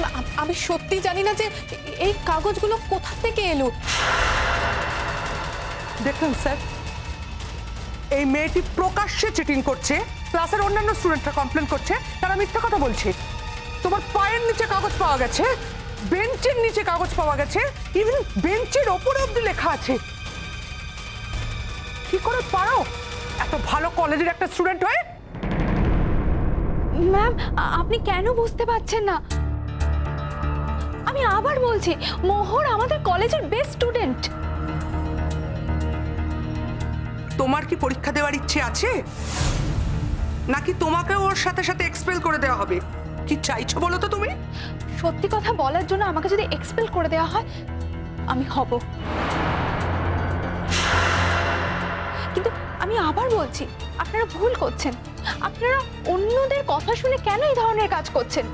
Ma'am আমি সত্যি জানি না যে এই কাগজগুলো কোথা থেকে এলো। দেখুন স্যার, এই মেয়েটি প্রকাশ্যে চিটিং করছে, ক্লাসের অন্যান্য স্টুডেন্টরা কমপ্লেন করছে তারা মিথ্যা কথা বলছে। তোমার পায়ের নিচে কাগজ পাওয়া গেছে, বেঞ্চের নিচে কাগজ পাওয়া গেছে, ইভেন বেঞ্চের ওপরে অব্দি লেখা আছে। কি করে পারো এত ভালো কলেজের একটা স্টুডেন্ট হয়ে? ম্যাম আপনি কেন বুঝতে পারছেন না? আমি আবার বলছি, মোহর আমাদের কলেজের বেস্ট স্টুডেন্ট। তোমার কি পরীক্ষা দেওয়ার ইচ্ছে আছে, নাকি তোমাকে ওর সাথে সাথে এক্সপেল করে দেওয়া হবে? কি চাইছো বলো তো তুমি? সত্যি কথা বলার জন্য আমাকে যদি এক্সপেল করে দেওয়া হয় আমি হব, কিন্তু আমি আবার বলছি আপনারা ভুল করছেন। আপনারা অন্যদের কথা শুনে কেন এই ধরনের কাজ করছেন?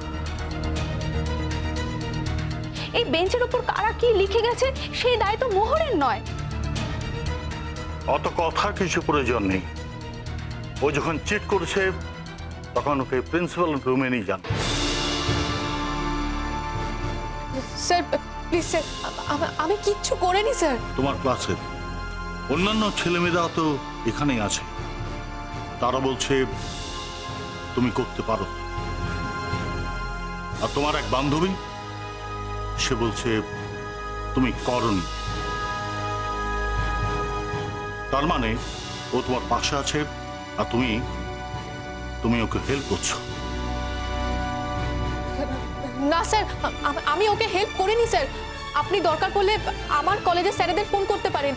এই বেঞ্চের উপর কারা কি লিখে গেছে সেই দায়িত্ব মোহরের নয়। অত কথার কিছু প্রয়োজন নেই। ও যখন চিট করছে তখন ওকে প্রিন্সিপাল রুমে নিয়ে যান। স্যার প্লিজ স্যার, আমি কিচ্ছু করিনি স্যার। তোমার ক্লাসের অন্যান্য ছেলেমেয়েরা তো এখানেই আছে, তারা বলছে তুমি করতে পারো। আর তোমার এক বান্ধবী সে বলছে তুমি করনি। তার মানে ও তোমার পাশে আছে আর তুমি ওকে হেল্প করছো। না স্যার, আমি ওকে হেল্প করিনি স্যার। আপনি দরকার পড়লে আমার কলেজের স্যারেদের ফোন করতে পারেন।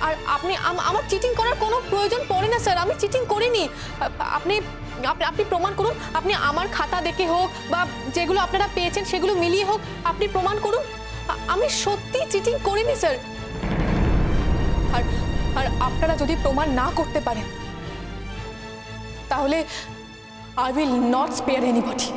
আর আপনি আমার চিটিং করার কোনো প্রয়োজন পড়ে না স্যার, আমি চিটিং করিনি। আপনি আপনি প্রমাণ করুন, আপনি আমার খাতা দেখে হোক বা যেগুলো আপনারা পেয়েছেন সেগুলো মিলিয়ে হোক আপনি প্রমাণ করুন আমি সত্যি চিটিং করিনি স্যার। আর আপনারা যদি প্রমাণ না করতে পারেন তাহলে I will not spare anybody.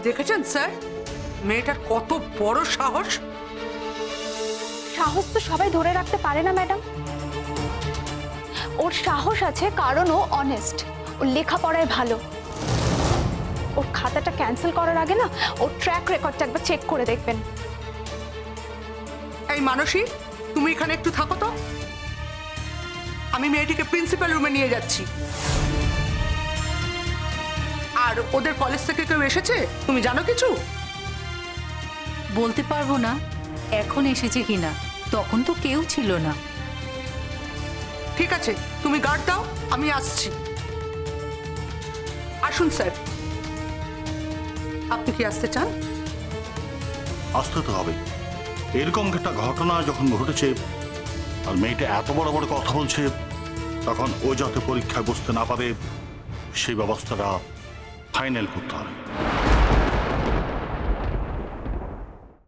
দেখেছেন স্যার, মেয়েটার কত বড় সাহস। সাহস তো সবাই ধরে রাখতে পারে না ম্যাডাম। ওর সাহস আছে কারণ ও অনেস্ট, ওর লেখাপড়ায় ভালো। ওর খাতাটা ক্যান্সেল করার আগে না ওর ট্র্যাক রেকর্ডটা একবার চেক করে দেখবেন। এই মানসী, তুমি এখানে একটু থাকো তো, আমি মেয়েটিকে প্রিন্সিপাল রুমে নিয়ে যাচ্ছি। আর ওদের কলেজ থেকে কেউ এসেছে তুমি জানো কিছু? বলতে পারবো না এখন এসেছে কিনা, তখন তো কেউ ছিল না। ঠিক আছে, তুমি গার্ড দাও, আমি আসছি। আসুন স্যার, আপনি কি আসতে চান? আসতে তো হবে। এরকম একটা ঘটনা যখন ঘটেছে আর মেয়েটা এত বড় বড় কথা বলছে, তখন ও যাতে পরীক্ষায় বসতে না পারে সেই ব্যবস্থাটা ফাইনাল করতে হবে।